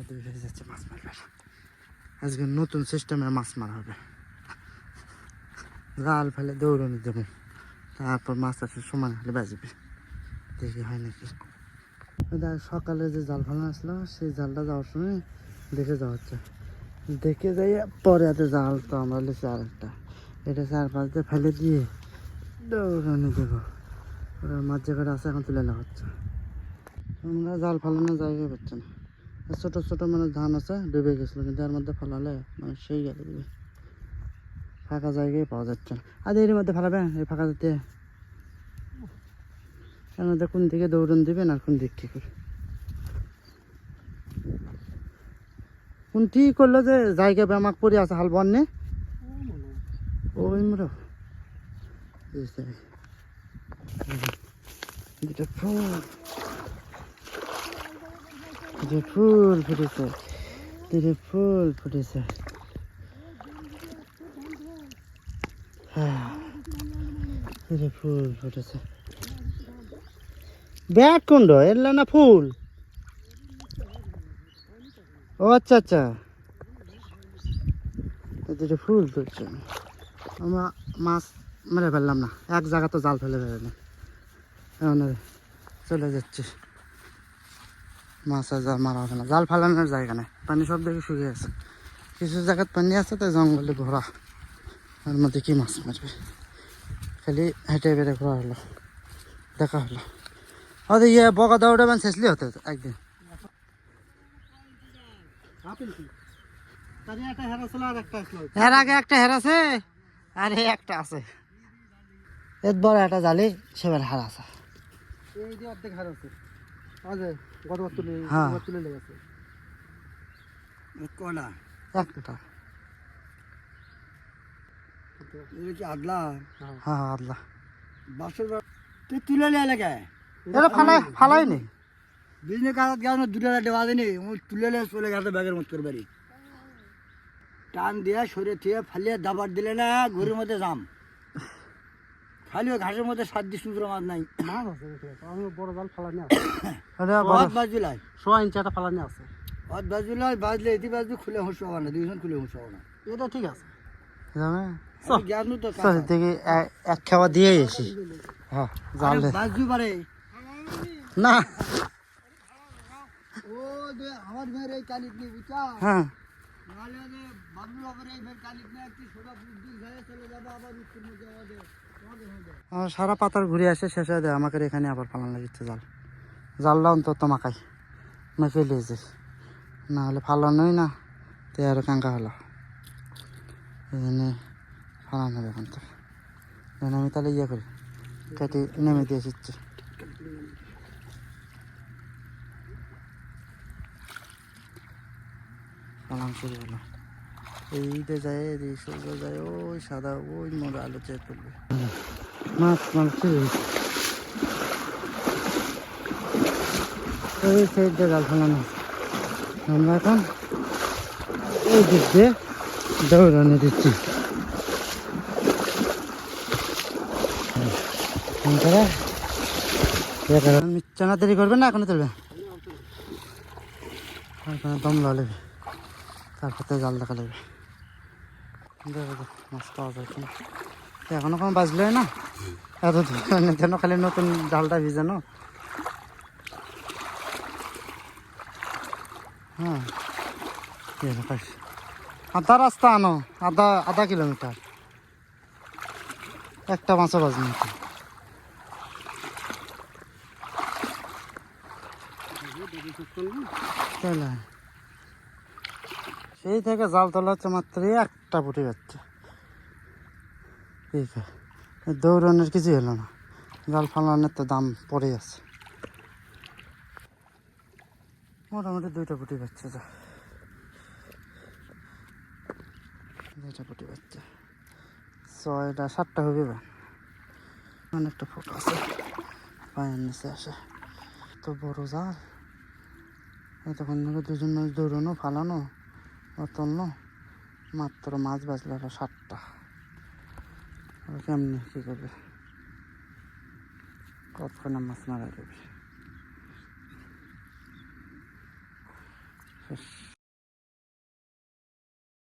দুই হয়ে যাচ্ছে মাছ মারবার। আজকে নতুন সিস্টেমের মাছ মারা হবে। জাল ফেলে দৌড়ানি দেবো, তারপর মাছ আসার সময় হলে বাজবে, দেখি হয় নাকি। সকালে যে জাল ফেলা আসলো সেই জালটা যাওয়ার সময় দেখে যাওয়া হচ্ছে, দেখে যাই পরে এত জাল তো আমরা লিখছি আর একটা, এটা 4-5 দিয়ে ফেলে দিয়ে দৌড়ানি দেবো। ওরা মাছ জায়গাটা আছে এখন তুলে নেওয়া হচ্ছে। আমরা জাল ফেলানোর জায়গায় পাচ্ছি না। ছোটো ছোটো মানে ধান আছে ডুবে গেছিলো, কিন্তু এর মধ্যে ফেলালে মানে সেই গেলে দিবে, ফাঁকা জায়গায় পাওয়া যাচ্ছে না। আর এর মধ্যে ফেলাবে এই ফাঁকা যেতে, এর মধ্যে কোন দিকে দৌড়ন দিবেন আর কোন দিক কী করে কোন ঠিক করলো যে জায়গা আমাকে পড়ে আছে হাল বন্যে ওই মোড় দুটো ফুল, দুটো ফুল ফুটেছে, দুটো ফুল ফুটেছে। হ্যাঁ, দুটো ফুল ফুটেছে। ব্যাট কুণ্ড এলে না ফুল? ও আচ্ছা আচ্ছা, দুটো ফুল তুলছে। আমরা মাছ মেরে ফেললাম না, এক জায়গা তো জাল ফেলে ফেলে না, এখন চলে যাচ্ছি। মাছ আর জাল মারা হবে না, জাল ফেলানোর জায়গা নেই, পানি সব দিকে শুকিয়ে আছে। কিছু জায়গায় পানি আছে তো জঙ্গলে ঘোরা, ওর মধ্যে কি মাছ মারবে, খালি হেঁটে বেড়ে ঘোরা হলো, দেখা হলো। হয়তো ইয়ে বকা দাওটা মানে শেষলি হতো একদিন। এর আগে একটা হেরাছে আর এই একটা আছে, এর বড় একটা জালি সেবার হারাছে। হ্যাঁ একটা আদলা, হ্যাঁ আদলা তুলে এলাকায় এটা ফালাই নেই বিজনেস কাগজ গেল না, দুটো দেওয়া দেয়নি তুলে চলে গেছে ব্যাগের মতো করে বাড়ি টান দিয়ে সরে থেকে ফালিয়ে দাবার দিলে না ঘরের মধ্যে জাম খালি ওই ঘাসের মধ্যে 7 দিন সুন্দর মাছ নাই। মাছ আছে আমি বড় জাল ফালানি আছে, বাজুলাই 6 ইঞ্চি একটা ফালানি আছে, বাজুলাই বাজলে এটি বাজলে খুলে হুঁশ হওয়া না, 2 খুলে হুঁশ হওয়া না, এটা ঠিক আছে। জ্ঞান তো দেখি এক খাওয়া দিয়ে এসি। হ্যাঁ জাল বাজু পারে না, ও আমার মেয়ের এই কালিক নিয়ে বুঝা, হ্যাঁ আমার সারা পাতার ঘুরে আসে শেষ হয়ে দেয়, আমাকে এখানে আবার ফালান লাগিচ্ছে জাল, জালটা অন্তত মাখাই মেখে লিয়েছে, না হলে ফালানোই না তো আরো কাঙ্কা হলো, এই জন্য ফালানো হবে এখন। তো আমি তাহলে ইয়ে করি কেটে নেমে দিয়ে এসেছি। পালান শুরু হলো, এইটা যায় এই সোজা যায় ওই সাদা ওই মোড়ে আলো চেয়ে তুলবে মাছ মাছ শুরু হয়েছে। ওই সাইড দিয়ে জাল ফেলানো, আমরা এখন এই দিক দিয়ে দৌড়ানো দিচ্ছি। মিচ্ছানা দেরি করবেন না, এখনো তুলবে দম লাগবে, তারপর তো জাল দেখা লাগবে, মাছ পাওয়া যায় কিনা এখনো কোনো বাজলোই না, এত যেন খালি নতুন জালটা ভিজানো। হ্যাঁ আধা রাস্তা আনো, আধা কিলোমিটার, একটা মাছও বাজনি। সেই থেকে জাল তোলা হচ্ছে মাত্র একটা পুঁটি যাচ্ছে, ঠিক আছে দৌড়ানোর কিছু হলো না, জাল ফালানোর তো দাম পড়ে আছে। মোটামুটি 2টা পুঁটি পাচ্ছে, যা 2টা পুঁটি পাচ্ছে, 6টা 7টা হবে বা অনেকটা ফোটো আছে পায়ের নিচে আসে, তো বড় জাল এতক্ষণ ধরে 2জন মাছ দৌড়ানো ফালানো অতন্য মাত্র মাছ বাজলো 7টা, কেমনি কী করবে, কতক্ষণে মাছ মারা যাবে। শেষ।